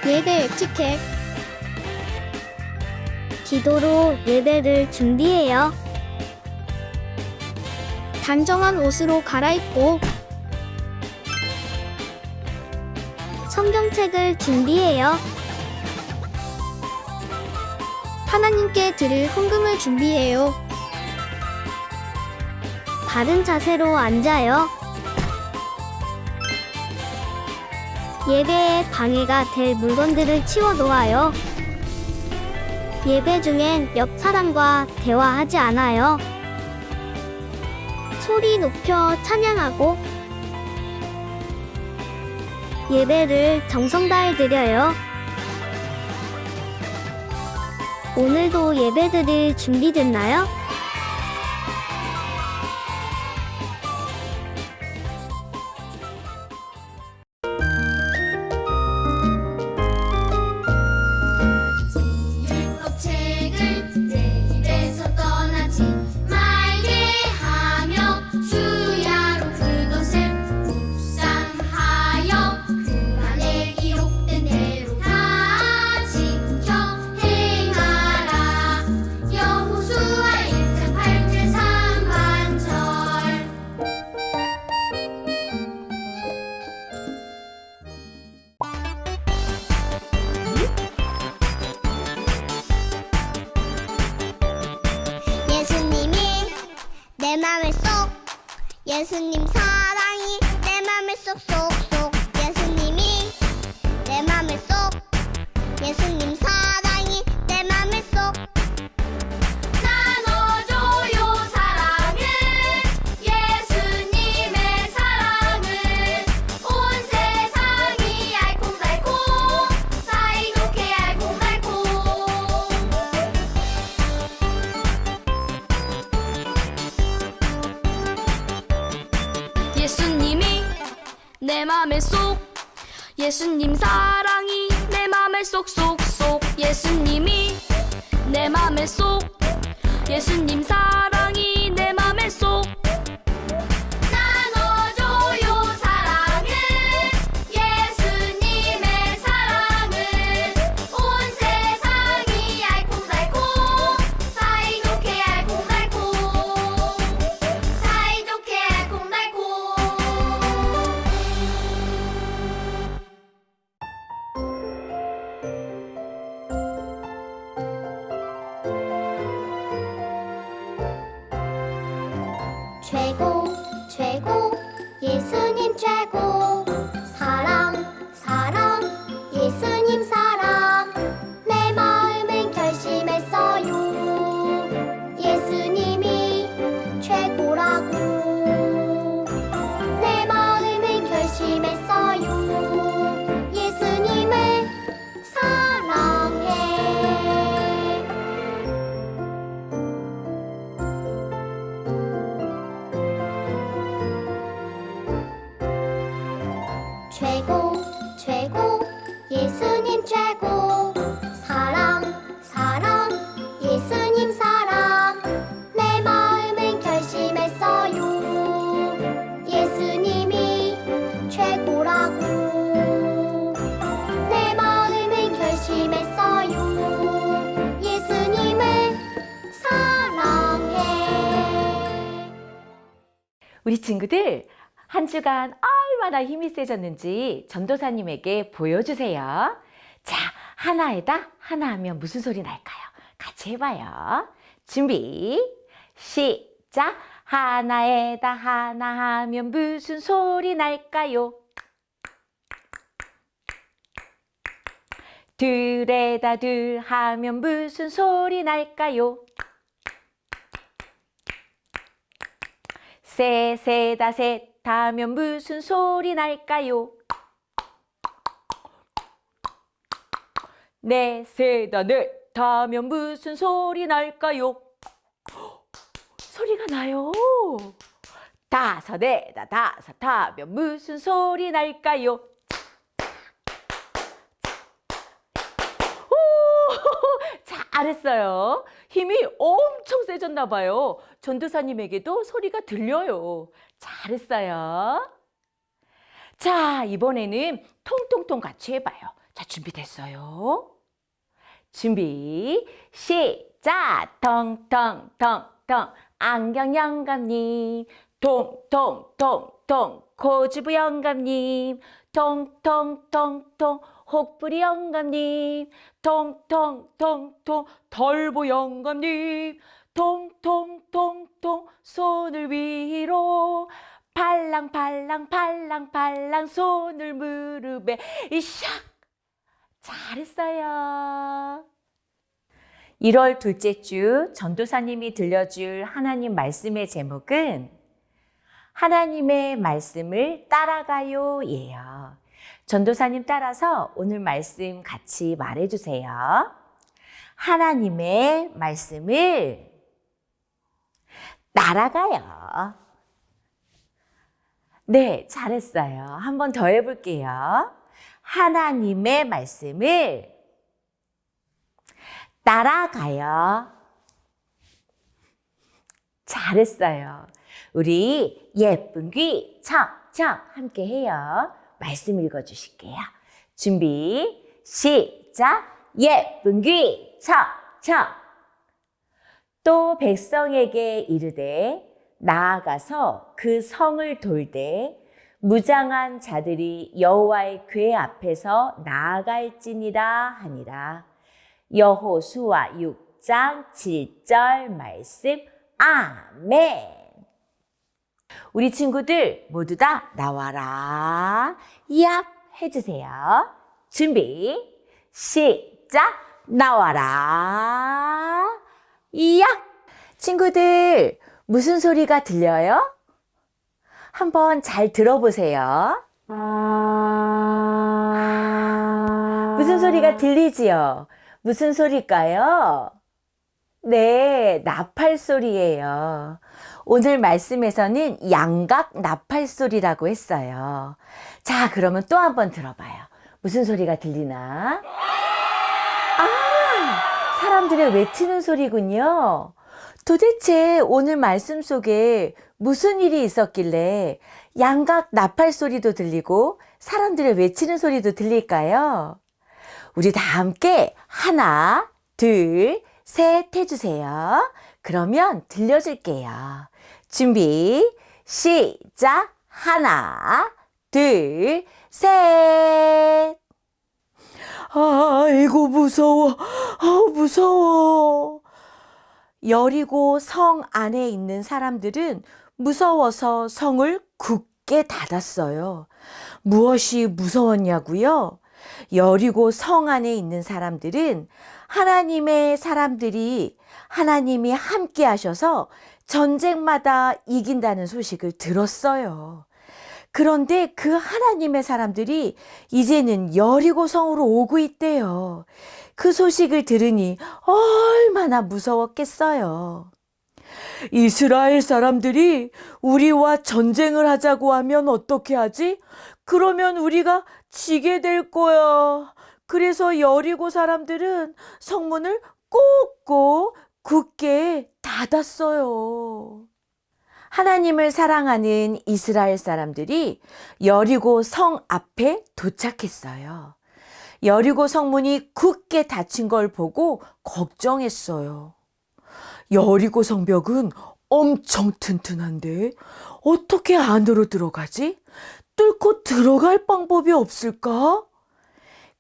예배 에티켓. 기도로 예배를 준비해요. 단정한 옷으로 갈아입고 성경책을 준비해요. 하나님께 드릴 헌금을 준비해요. 바른 자세로 앉아요. 예배에 방해가 될 물건들을 치워 놓아요. 예배 중엔 옆 사람과 대화하지 않아요. 소리 높여 찬양하고 예배를 정성 다해 드려요. 오늘도 예배 드릴 준비됐나요? 껍책을 내 집에서 떠나지 말게 하며 주야로 그것을 묵상하여 그 안에 기록된 대로 다 지켜 행하라. 여호수아 1장 8절 상반절. 예수님이 내 맘을 쏙, 예수님 사랑이 내 맘을 쏙쏙쏙. 예수님이 내 맘을 쏙, 예수님 사랑이 내 맘을 쏙. 나눠줘요 사랑을, 예수님의 사랑을. 온 세상이 알콩달콩 사이좋게 알콩달콩. 예수님이 내 맘에 쏙, 예수님 사랑이 내 맘에 쏙쏙쏙. 예수님이 내 맘에 쏙, 예수님 사랑이 내 맘에 쏙. 나눠줘요 사랑을, 예수님의 사랑을. 온 세상이 알콩달콩 사이좋게 알콩달콩 사이좋게 알콩달콩. 최고 최고 예수님 최고. 사랑 사랑 예수님 사랑. 내 마음은 결심했어요, 예수님이 최고라고. 내 마음은 결심했어요, 예수님을 사랑해. 최고 최고 예수님 최고. 사랑 사랑 예수님 사랑. 내 마음은 결심했어요, 예수님이 최고라고. 내 마음은 결심했어요, 예수님을 사랑해. 우리 친구들 한 주간 얼마나 힘이 세졌는지 전도사님에게 보여주세요. 자, 하나에다 하나 하면 무슨 소리 날까요? 같이 해봐요. 준비, 시작. 하나에다 하나 하면 무슨 소리 날까요? 둘에다 둘 하면 무슨 소리 날까요? 셋에다 셋 하면 무슨 소리 날까요? 넷에다 넷 하면 무슨 소리 날까요? 소리가 나요. 다섯에다 다섯 하면 무슨 소리 날까요? 오, 잘했어요. 힘이 엄청 세졌나 봐요. 전도사님에게도 소리가 들려요. 잘했어요. 자, 이번에는 통통통 같이 해봐요. 자, 준비됐어요? 준비, 시작! 통통통통 안경 영감님, 통통통통 고주부 영감님, 통통통통 혹부리 영감님, 통통통통 덜보 영감님, 통통통통 손을 위로 팔랑팔랑팔랑팔랑 손을 무릎에 이샥. 잘했어요. 1월 둘째 주 전도사님이 들려줄 하나님 말씀의 제목은 하나님의 말씀을 따라가요 예요. 전도사님 따라서 오늘 말씀 같이 말해주세요. 하나님의 말씀을 따라가요. 네, 잘했어요. 한 번 더 해볼게요. 하나님의 말씀을 따라가요. 잘했어요. 우리 예쁜 귀 척척 함께 해요. 말씀 읽어주실게요. 준비, 시작! 예쁜 귀 척척. 또 백성에게 이르되 나아가서 그 성을 돌되 무장한 자들이 여호와의 궤 앞에서 나아갈지니라 하니라. 여호수아 6장 7절 말씀. 아멘. 우리 친구들 모두 다 나와라 얍 해주세요. 준비 시작. 나와라 얍. 친구들 무슨 소리가 들려요? 한번 잘 들어보세요. 무슨 소리가 들리지요? 무슨 소리일까요? 네, 나팔 소리예요. 오늘 말씀에서는 양각 나팔 소리라고 했어요. 자, 그러면 또 한번 들어봐요. 무슨 소리가 들리나? 아, 사람들의 외치는 소리군요. 도대체 오늘 말씀 속에 무슨 일이 있었길래 양각 나팔 소리도 들리고 사람들의 외치는 소리도 들릴까요? 우리 다 함께 하나, 둘, 셋 해주세요. 그러면 들려줄게요. 준비, 시작! 하나, 둘, 셋! 아이고, 무서워. 무서워. 여리고 성 안에 있는 사람들은 무서워서 성을 굳게 닫았어요. 무엇이 무서웠냐고요? 여리고 성 안에 있는 사람들은 하나님의 사람들이 하나님이 함께 하셔서 전쟁마다 이긴다는 소식을 들었어요. 그런데 그 하나님의 사람들이 이제는 여리고 성으로 오고 있대요. 그 소식을 들으니 얼마나 무서웠겠어요. 이스라엘 사람들이 우리와 전쟁을 하자고 하면 어떻게 하지? 그러면 우리가 지게 될 거야. 그래서 여리고 사람들은 성문을 꼭꼭 굳게 닫았어요. 하나님을 사랑하는 이스라엘 사람들이 여리고 성 앞에 도착했어요. 여리고 성문이 굳게 닫힌 걸 보고 걱정했어요. 여리고 성벽은 엄청 튼튼한데 어떻게 안으로 들어가지? 뚫고 들어갈 방법이 없을까?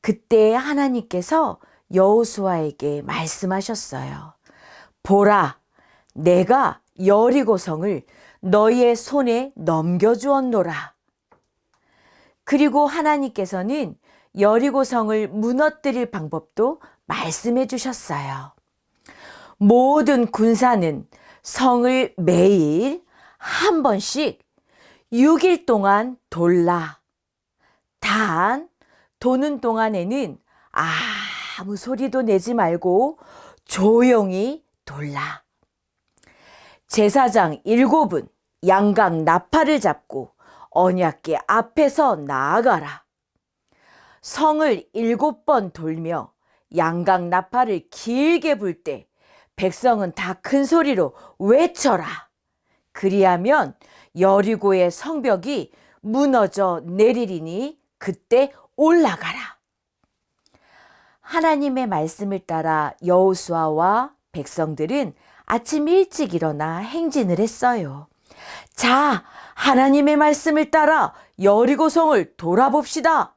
그때 하나님께서 여호수아에게 말씀하셨어요. 보라, 내가 여리고 성을 너희의 손에 넘겨주었노라. 그리고 하나님께서는 여리고 성을 무너뜨릴 방법도 말씀해 주셨어요. 모든 군사는 성을 매일 한 번씩 6일 동안 돌라. 단, 도는 동안에는 아무 소리도 내지 말고 조용히 돌라. 제사장 7은 양각 나팔을 잡고 언약궤 앞에서 나아가라. 성을 7번 돌며 양각 나팔을 길게 불 때 백성은 다 큰 소리로 외쳐라. 그리하면 여리고의 성벽이 무너져 내리리니 그때 올라가라. 하나님의 말씀을 따라 여호수아와 백성들은 아침 일찍 일어나 행진을 했어요. 자, 하나님의 말씀을 따라 여리고성을 돌아봅시다.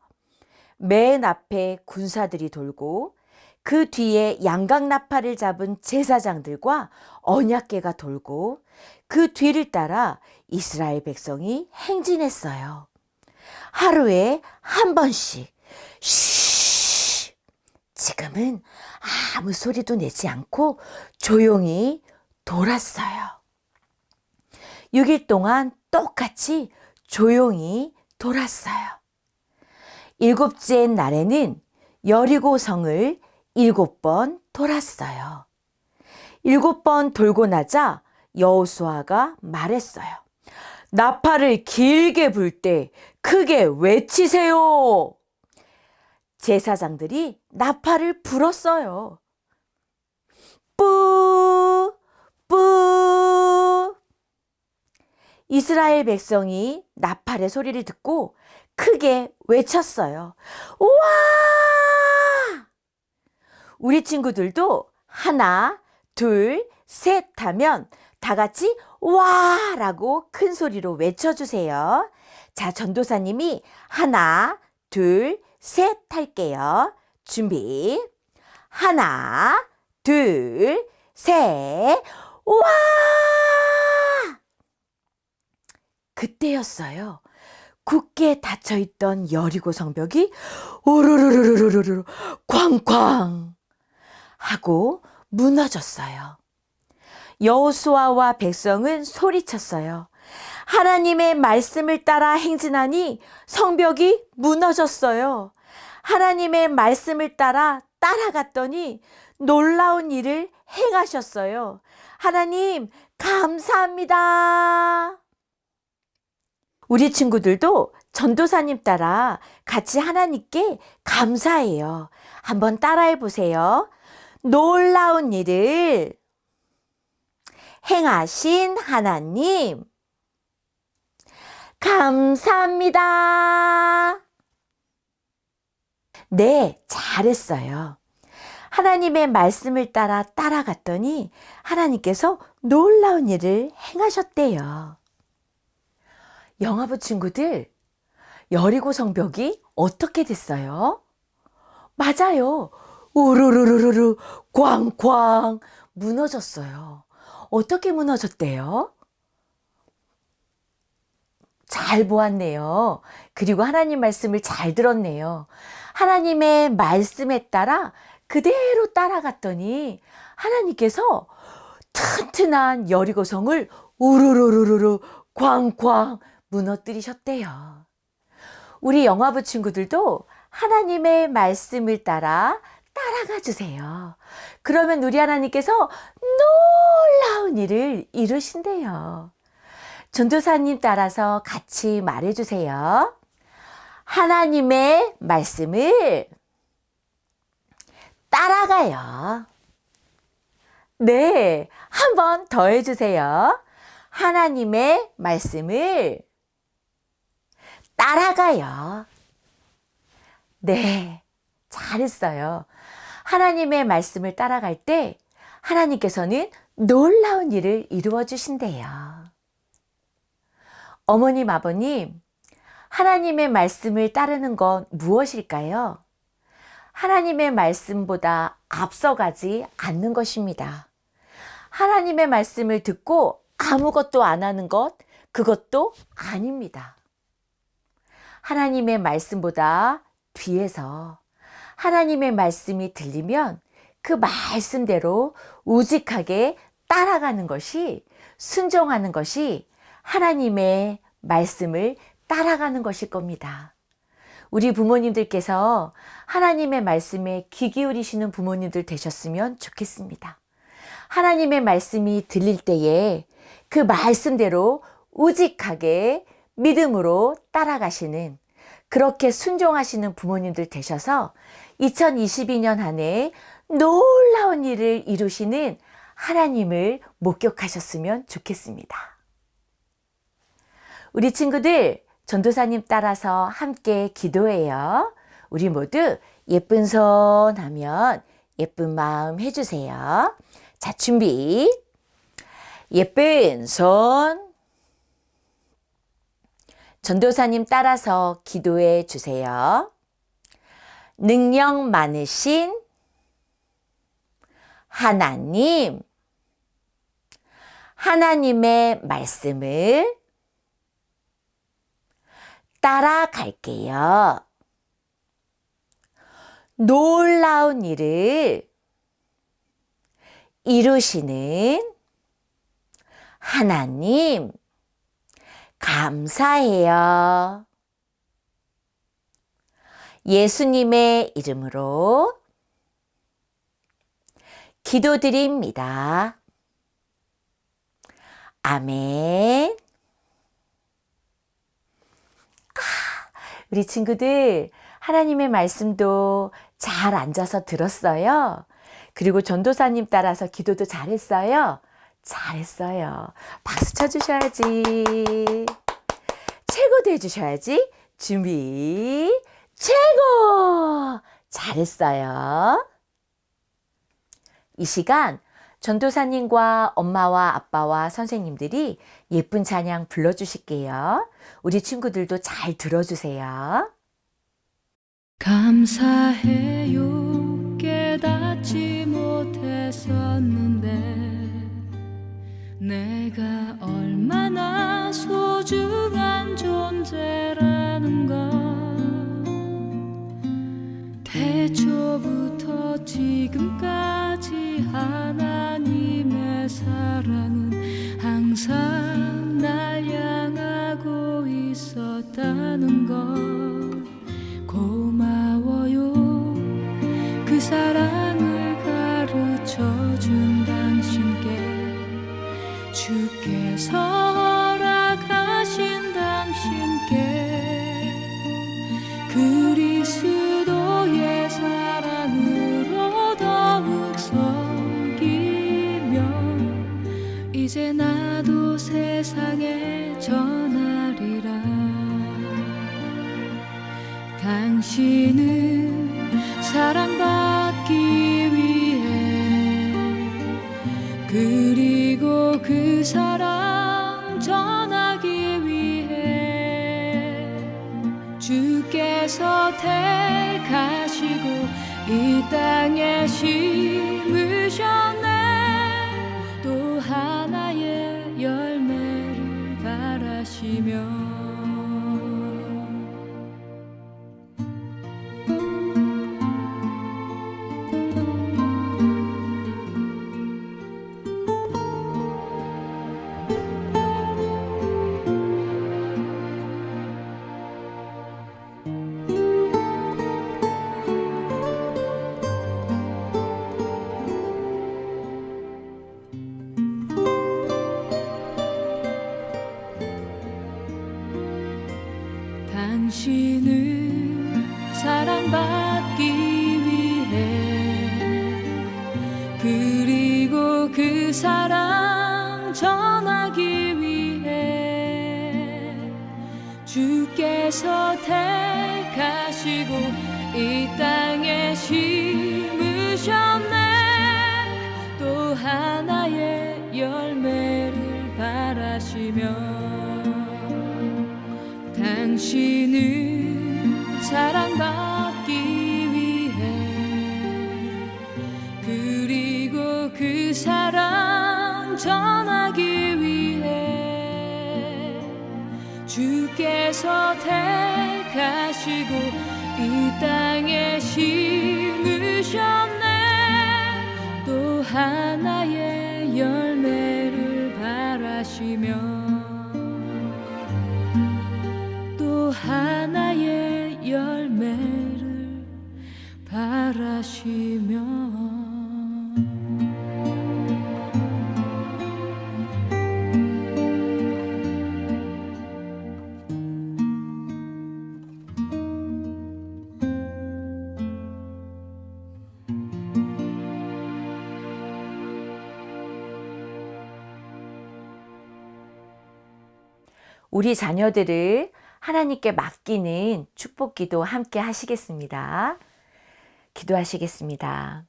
맨 앞에 군사들이 돌고 그 뒤에 양각나팔을 잡은 제사장들과 언약궤가 돌고 그 뒤를 따라 이스라엘 백성이 행진했어요. 하루에 한 번씩 쉬. 지금은 아무 소리도 내지 않고 조용히 돌았어요. 6일 동안 똑같이 조용히 돌았어요. 7째 날에는 여리고성을 7번 돌았어요. 7번 돌고 나자 여호수아가 말했어요. 나팔을 길게 불 때 크게 외치세요. 제사장들이 나팔을 불었어요. 뿌, 뿌. 이스라엘 백성이 나팔의 소리를 듣고 크게 외쳤어요. 우와! 우리 친구들도 하나, 둘, 셋 하면 다 같이 와! 라고 큰 소리로 외쳐주세요. 자, 전도사님이 하나, 둘, 셋 할게요. 준비. 하나, 둘, 셋, 와! 그때였어요. 굳게 닫혀있던 여리고 성벽이 오르르르르르르 쾅쾅 하고 무너졌어요. 여호수아와 백성은 소리쳤어요. 하나님의 말씀을 따라 행진하니 성벽이 무너졌어요. 하나님의 말씀을 따라 따라갔더니 놀라운 일을 행하셨어요. 하나님, 감사합니다. 우리 친구들도 전도사님 따라 같이 하나님께 감사해요. 한번 따라해 보세요. 놀라운 일을 행하신 하나님, 감사합니다. 네, 잘했어요. 하나님의 말씀을 따라 따라갔더니 하나님께서 놀라운 일을 행하셨대요. 영화부 친구들, 여리고 성벽이 어떻게 됐어요? 맞아요. 우르르르르르 꽝꽝 무너졌어요. 어떻게 무너졌대요? 잘 보았네요. 그리고 하나님 말씀을 잘 들었네요. 하나님의 말씀에 따라 그대로 따라갔더니 하나님께서 튼튼한 여리고성을 우르르르르 꽝꽝 무너뜨리셨대요. 우리 영화부 친구들도 하나님의 말씀을 따라 따라가 주세요. 그러면 우리 하나님께서 놀라운 일을 이루신대요. 전도사님 따라서 같이 말해주세요. 하나님의 말씀을 따라가요. 네, 한 번 더 해주세요. 하나님의 말씀을 따라가요. 네, 잘했어요. 하나님의 말씀을 따라갈 때 하나님께서는 놀라운 일을 이루어 주신대요. 어머님, 아버님, 하나님의 말씀을 따르는 건 무엇일까요? 하나님의 말씀보다 앞서가지 않는 것입니다. 하나님의 말씀을 듣고 아무것도 안 하는 것, 그것도 아닙니다. 하나님의 말씀보다 뒤에서 하나님의 말씀이 들리면 그 말씀대로 우직하게 따라가는 것이, 순종하는 것이 하나님의 말씀을 따라가는 것일 겁니다. 우리 부모님들께서 하나님의 말씀에 귀 기울이시는 부모님들 되셨으면 좋겠습니다. 하나님의 말씀이 들릴 때에 그 말씀대로 우직하게 믿음으로 따라가시는, 그렇게 순종하시는 부모님들 되셔서 2022년 한 해 놀라운 일을 이루시는 하나님을 목격하셨으면 좋겠습니다. 우리 친구들, 전도사님 따라서 함께 기도해요. 우리 모두 예쁜 손 하면 예쁜 마음 해주세요. 자, 준비. 예쁜 손. 전도사님 따라서 기도해 주세요. 능력 많으신 하나님, 하나님의 말씀을 따라갈게요. 놀라운 일을 이루시는 하나님, 감사해요. 예수님의 이름으로 기도드립니다. 아멘. 우리 친구들, 하나님의 말씀도 잘 앉아서 들었어요. 그리고 전도사님 따라서 기도도 잘했어요. 잘했어요. 박수 쳐주셔야지. 최고도 해주셔야지. 준비, 최고! 잘했어요. 이 시간 전도사님과 엄마와 아빠와 선생님들이 예쁜 찬양 불러주실게요. 우리 친구들도 잘 들어주세요. 감사해요. 깨닫지 못했었는데 내가 얼마나 소중한 존재라는 걸 태초부터 지금까지 하나님의 사랑은 항상 날 향하고 있었다는 걸 고마워요. 그 사랑을 가르쳐준 당신께 주께서 허락하신 당신께 그리스도의 사랑으로 더욱 섬기며 이제 나도 세상에 전하리라. 당신은 사랑받기 위해 그리고 그 사랑 전하기 위해 주께서 택하시고 이 땅에 심으셨네. 또 하나의 열매를 바라시며 당신은 사랑받기 위해 그리고 그 사랑 전하기 위해 주께서 택하시고 이 땅에 심으셨네. 또 하나의 열매를 바라시며 당신은 사랑받기 위해 그리고 그 사랑 전하기 위해 주께서 택하시고 이 땅에 심으셨네. 또 하나의 열매를 바라시며 하나의 열매를 바라시며 우리 자녀들을 하나님께 맡기는 축복 기도 함께 하시겠습니다. 기도하시겠습니다.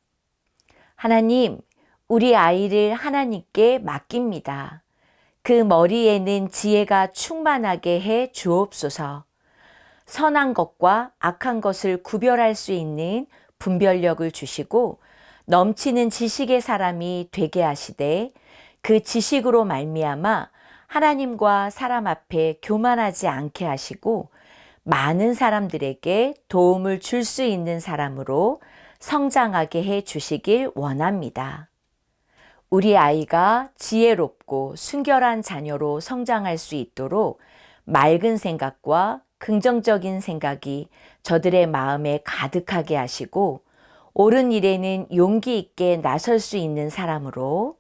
하나님, 우리 아이를 하나님께 맡깁니다. 그 머리에는 지혜가 충만하게 해 주옵소서. 선한 것과 악한 것을 구별할 수 있는 분별력을 주시고 넘치는 지식의 사람이 되게 하시되 그 지식으로 말미암아 하나님과 사람 앞에 교만하지 않게 하시고 많은 사람들에게 도움을 줄 수 있는 사람으로 성장하게 해 주시길 원합니다. 우리 아이가 지혜롭고 순결한 자녀로 성장할 수 있도록 맑은 생각과 긍정적인 생각이 저들의 마음에 가득하게 하시고 옳은 일에는 용기 있게 나설 수 있는 사람으로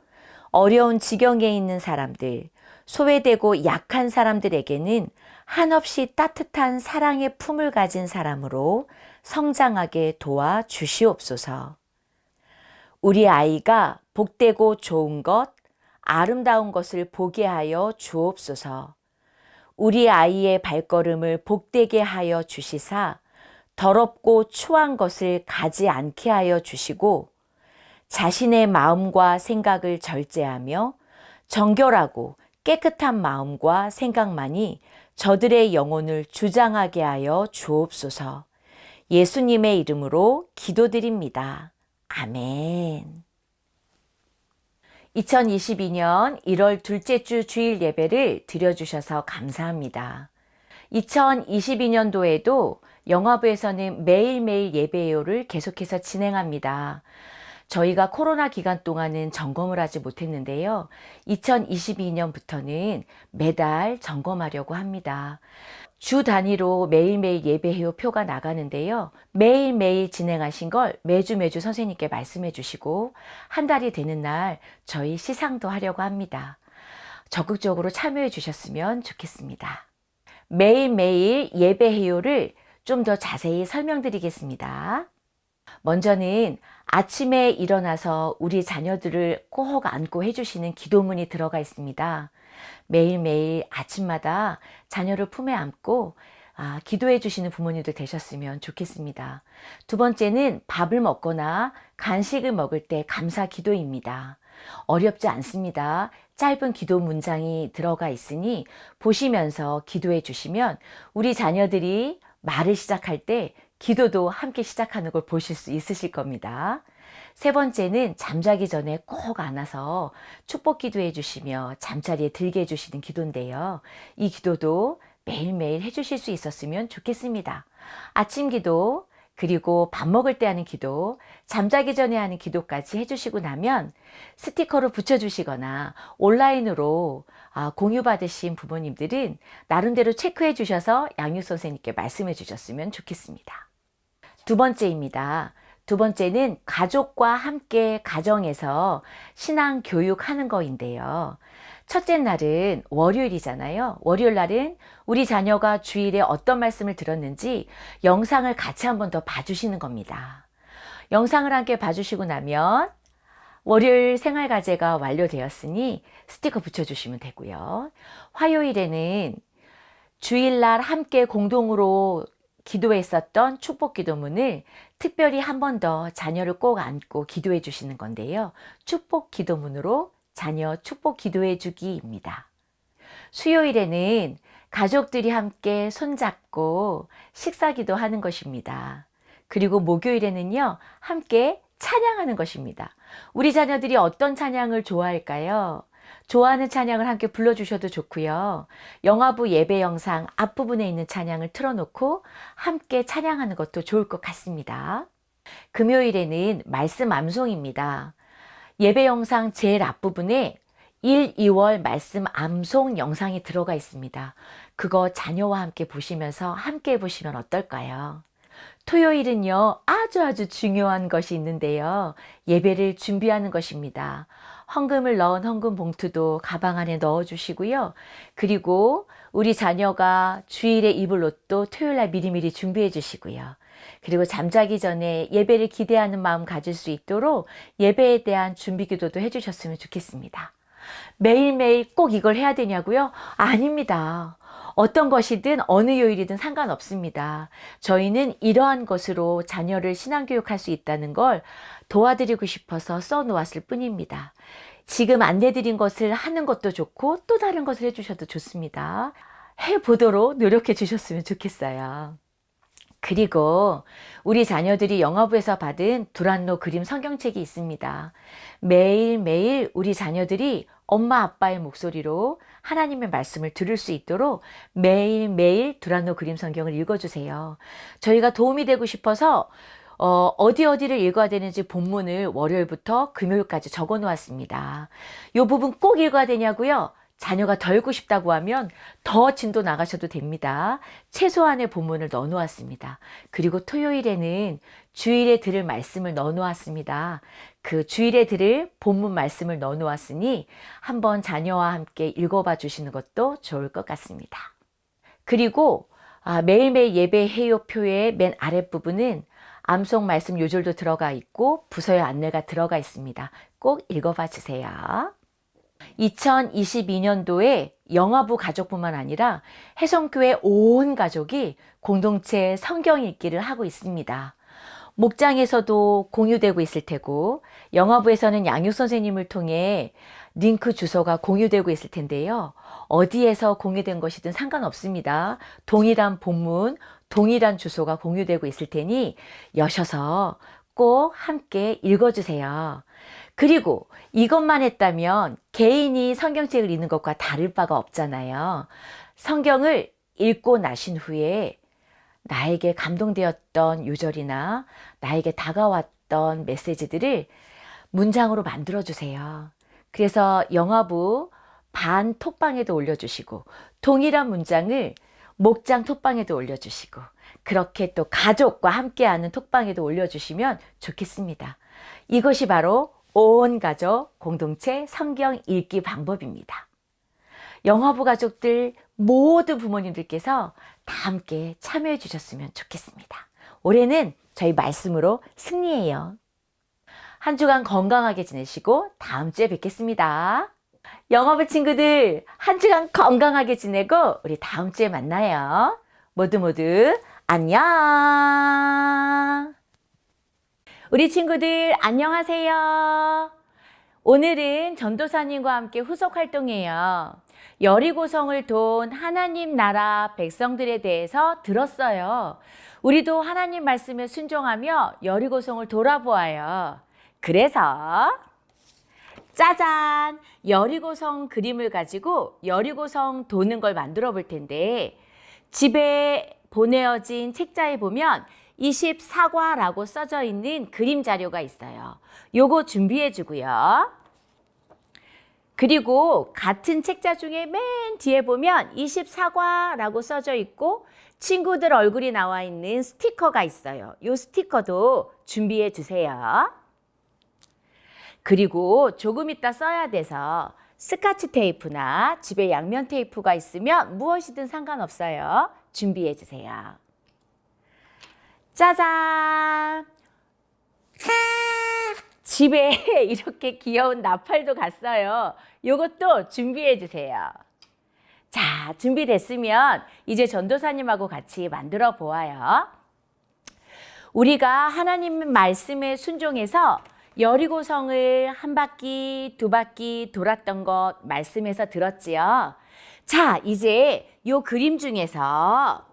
어려운 지경에 있는 사람들, 소외되고 약한 사람들에게는 한없이 따뜻한 사랑의 품을 가진 사람으로 성장하게 도와 주시옵소서. 우리 아이가 복되고 좋은 것, 아름다운 것을 보게 하여 주옵소서. 우리 아이의 발걸음을 복되게 하여 주시사 더럽고 추한 것을 가지 않게 하여 주시고 자신의 마음과 생각을 절제하며 정결하고 깨끗한 마음과 생각만이 저들의 영혼을 주장하게 하여 주옵소서. 예수님의 이름으로 기도드립니다. 아멘. 2022년 1월 둘째 주 주일 예배를 드려주셔서 감사합니다. 2022년도에도 영화부에서는 매일매일 예배요를 계속해서 진행합니다. 저희가 코로나 기간 동안은 점검을 하지 못했는데요. 2022년부터는 매달 점검하려고 합니다. 주 단위로 매일매일 예배요 표가 나가는데요. 매일매일 진행하신 걸 매주 선생님께 말씀해 주시고 한 달이 되는 날 저희 시상도 하려고 합니다. 적극적으로 참여해 주셨으면 좋겠습니다. 매일매일 예배요를 좀 더 자세히 설명드리겠습니다. 먼저는 아침에 일어나서 우리 자녀들을 꼭 안고 해주시는 기도문이 들어가 있습니다. 매일매일 아침마다 자녀를 품에 안고 기도해 주시는 부모님들 되셨으면 좋겠습니다. 두 번째는 밥을 먹거나 간식을 먹을 때 감사 기도입니다. 어렵지 않습니다. 짧은 기도 문장이 들어가 있으니 보시면서 기도해 주시면 우리 자녀들이 말을 시작할 때 기도도 함께 시작하는 걸 보실 수 있으실 겁니다. 세 번째는 잠자기 전에 꼭 안아서 축복 기도해 주시며 잠자리에 들게 해주시는 기도인데요. 이 기도도 매일매일 해주실 수 있었으면 좋겠습니다. 아침 기도, 그리고 밥 먹을 때 하는 기도, 잠자기 전에 하는 기도까지 해주시고 나면 스티커로 붙여주시거나 온라인으로 공유받으신 부모님들은 나름대로 체크해 주셔서 양육 선생님께 말씀해 주셨으면 좋겠습니다. 두 번째입니다. 두 번째는 가족과 함께 가정에서 신앙 교육하는 거인데요. 첫째 날은 월요일이잖아요. 월요일 날은 우리 자녀가 주일에 어떤 말씀을 들었는지 영상을 같이 한 번 더 봐주시는 겁니다. 영상을 함께 봐주시고 나면 월요일 생활과제가 완료되었으니 스티커 붙여주시면 되고요. 화요일에는 주일날 함께 공동으로 기도했었던 축복 기도문을 특별히 한 번 더 자녀를 꼭 안고 기도해 주시는 건데요. 축복 기도문으로 자녀 축복 기도해 주기입니다. 수요일에는 가족들이 함께 손잡고 식사 기도하는 것입니다. 그리고 목요일에는요, 함께 찬양하는 것입니다. 우리 자녀들이 어떤 찬양을 좋아할까요? 좋아하는 찬양을 함께 불러주셔도 좋고요. 영화부 예배 영상 앞부분에 있는 찬양을 틀어놓고 함께 찬양하는 것도 좋을 것 같습니다. 금요일에는 말씀 암송입니다. 예배 영상 제일 앞부분에 1, 2월 말씀 암송 영상이 들어가 있습니다. 그거 자녀와 함께 보시면서 함께 보시면 어떨까요? 토요일은요, 아주 중요한 것이 있는데요. 예배를 준비하는 것입니다. 헌금을 넣은 헌금 봉투도 가방 안에 넣어주시고요. 그리고 우리 자녀가 주일에 입을 옷도 토요일날 미리미리 준비해 주시고요. 그리고 잠자기 전에 예배를 기대하는 마음 가질 수 있도록 예배에 대한 준비 기도도 해주셨으면 좋겠습니다. 매일매일 꼭 이걸 해야 되냐고요? 아닙니다. 어떤 것이든 어느 요일이든 상관없습니다. 저희는 이러한 것으로 자녀를 신앙교육할 수 있다는 걸 도와드리고 싶어서 써놓았을 뿐입니다. 지금 안내드린 것을 하는 것도 좋고 또 다른 것을 해주셔도 좋습니다. 해보도록 노력해 주셨으면 좋겠어요. 그리고 우리 자녀들이 영어부에서 받은 두란노 그림 성경책이 있습니다. 매일매일 우리 자녀들이 엄마 아빠의 목소리로 하나님의 말씀을 들을 수 있도록 매일매일 두란노 그림 성경을 읽어주세요. 저희가 도움이 되고 싶어서 어디를 읽어야 되는지 본문을 월요일부터 금요일까지 적어 놓았습니다. 이 부분 꼭 읽어야 되냐고요? 자녀가 더 읽고 싶다고 하면 더 진도 나가셔도 됩니다. 최소한의 본문을 넣어 놓았습니다. 그리고 토요일에는 주일에 들을 말씀을 넣어 놓았습니다. 그 주일에 들을 본문 말씀을 넣어 놓았으니 한번 자녀와 함께 읽어봐 주시는 것도 좋을 것 같습니다. 그리고 매일매일 예배해요 표의 맨 아랫부분은 암송 말씀 요절도 들어가 있고 부서의 안내가 들어가 있습니다. 꼭 읽어봐 주세요. 2022년도에 영화부 가족뿐만 아니라 해성교회 온 가족이 공동체 성경 읽기를 하고 있습니다. 목장에서도 공유되고 있을 테고 영화부에서는 양육 선생님을 통해 링크 주소가 공유되고 있을 텐데요. 어디에서 공유된 것이든 상관없습니다. 동일한 본문, 동일한 주소가 공유되고 있을 테니 여셔서 꼭 함께 읽어주세요. 그리고 이것만 했다면 개인이 성경책을 읽는 것과 다를 바가 없잖아요. 성경을 읽고 나신 후에 나에게 감동되었던 요절이나 나에게 다가왔던 메시지들을 문장으로 만들어주세요. 그래서 영화부 반 톡방에도 올려주시고 동일한 문장을 목장 톡방에도 올려주시고 그렇게 또 가족과 함께하는 톡방에도 올려주시면 좋겠습니다. 이것이 바로 온 가족 공동체 성경 읽기 방법입니다. 영화부 가족들 모든 부모님들께서 다 함께 참여해 주셨으면 좋겠습니다. 올해는 저희 말씀으로 승리해요. 한 주간 건강하게 지내시고 다음 주에 뵙겠습니다. 영화부 친구들 한 주간 건강하게 지내고 우리 다음 주에 만나요. 모두 안녕. 우리 친구들 안녕하세요. 오늘은 전도사님과 함께 후속 활동이에요. 여리고성을 돈 하나님 나라 백성들에 대해서 들었어요. 우리도 하나님 말씀에 순종하며 여리고성을 돌아보아요. 그래서 짜잔! 여리고성 그림을 가지고 여리고성 도는 걸 만들어 볼 텐데 집에 보내어진 책자에 보면 24과라고 써져 있는 그림 자료가 있어요. 요거 준비해 주고요. 그리고 같은 책자 중에 맨 뒤에 보면 24과라고 써져 있고 친구들 얼굴이 나와 있는 스티커가 있어요. 요 스티커도 준비해 주세요. 그리고 조금 이따 써야 돼서 스카치 테이프나 집에 양면 테이프가 있으면 무엇이든 상관없어요. 준비해 주세요. 짜잔! 집에 이렇게 귀여운 나팔도 갔어요. 요것도 준비해 주세요. 자, 준비됐으면 이제 전도사님하고 같이 만들어 보아요. 우리가 하나님 말씀에 순종해서 여리고성을 한 바퀴, 두 바퀴 돌았던 것 말씀에서 들었지요. 자, 이제 요 그림 중에서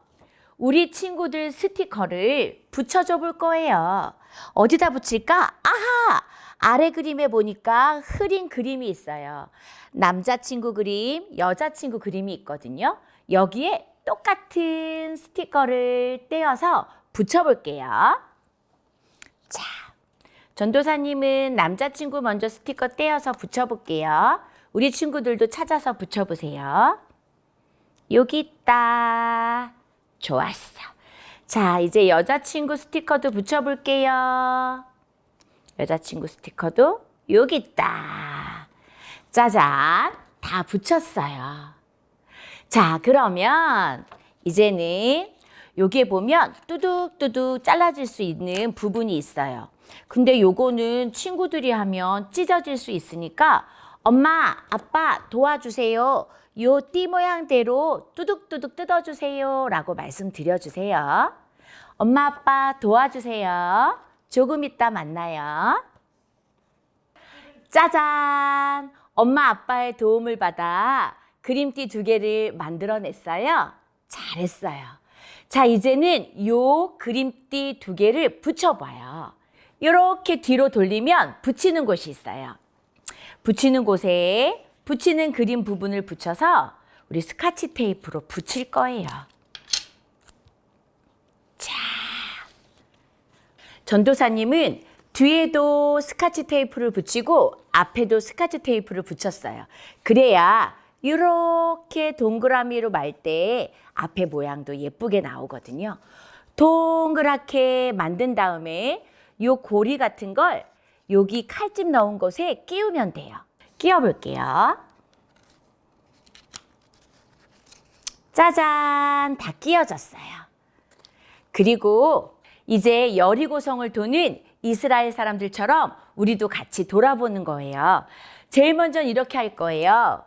우리 친구들 스티커를 붙여줘 볼 거예요. 어디다 붙일까? 아하! 아래 그림에 보니까 흐린 그림이 있어요. 남자친구 그림, 여자친구 그림이 있거든요. 여기에 똑같은 스티커를 떼어서 붙여볼게요. 자, 전도사님은 남자친구 먼저 스티커 떼어서 붙여볼게요. 우리 친구들도 찾아서 붙여보세요. 여기 있다. 좋았어. 자, 이제 여자친구 스티커도 붙여볼게요. 여자친구 스티커도 여기 있다. 짜잔, 다 붙였어요. 자, 그러면 이제는 여기에 보면 뚜둑뚜둑 잘라질 수 있는 부분이 있어요. 근데 요거는 친구들이 하면 찢어질 수 있으니까 엄마, 아빠 도와주세요. 요 띠 모양대로 뚜둑뚜둑 뜯어주세요 라고 말씀드려주세요. 엄마 아빠 도와주세요. 조금 이따 만나요. 짜잔! 엄마 아빠의 도움을 받아 그림띠 2개를 만들어냈어요. 잘했어요. 자, 이제는 요 그림띠 2개를 붙여봐요. 이렇게 뒤로 돌리면 붙이는 곳이 있어요. 붙이는 곳에 붙이는 그림 부분을 붙여서 우리 스카치 테이프로 붙일 거예요. 자, 전도사님은 뒤에도 스카치 테이프를 붙이고 앞에도 스카치 테이프를 붙였어요. 그래야 이렇게 동그라미로 말 때 앞에 모양도 예쁘게 나오거든요. 동그랗게 만든 다음에 요 고리 같은 걸 여기 칼집 넣은 곳에 끼우면 돼요. 끼워 볼게요. 짜잔! 다 끼워졌어요. 그리고 이제 여리고성을 도는 이스라엘 사람들처럼 우리도 같이 돌아보는 거예요. 제일 먼저 이렇게 할 거예요.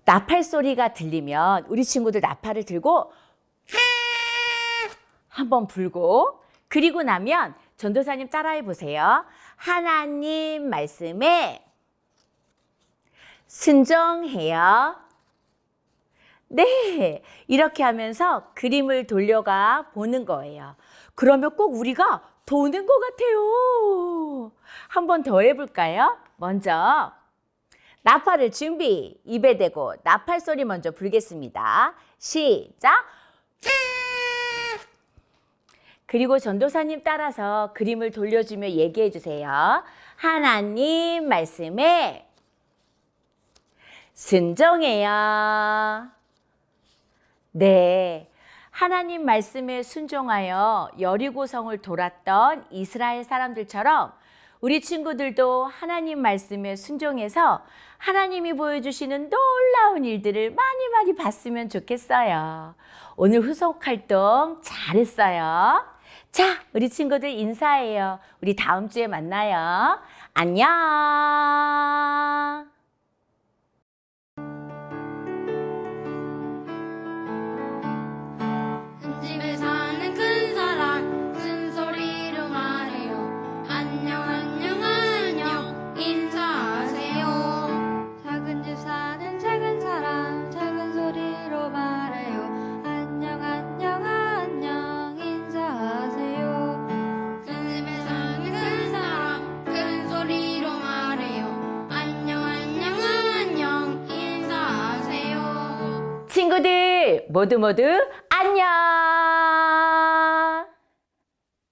나팔 소리가 들리면 우리 친구들 나팔을 들고 한번 불고, 그리고 나면 전도사님 따라해 보세요. 하나님 말씀에 순종해요. 네, 이렇게 하면서 그림을 돌려가 보는 거예요. 그러면 꼭 우리가 도는 것 같아요. 한 번 더 해볼까요? 먼저 나팔을 준비, 입에 대고 나팔 소리 먼저 불겠습니다. 시작! 그리고 전도사님 따라서 그림을 돌려주며 얘기해 주세요. 하나님 말씀에 순종해요. 네, 하나님 말씀에 순종하여 여리고성을 돌았던 이스라엘 사람들처럼 우리 친구들도 하나님 말씀에 순종해서 하나님이 보여주시는 놀라운 일들을 많이 많이 봤으면 좋겠어요. 오늘 후속 활동 잘했어요. 자, 우리 친구들 인사해요. 우리 다음 주에 만나요. 안녕. 큰 집에 사는 큰 사람 큰 소리로 말해요. 안녕 안녕 안녕 인사하세요. 작은 집 사는 작은 사람 작은 소리로 말해요. 안녕 안녕 안녕 인사하세요. 큰 집에 사는 큰 사람 큰 소리로 말해요. 안녕 안녕 안녕 인사하세요. 친구들 모두 안녕.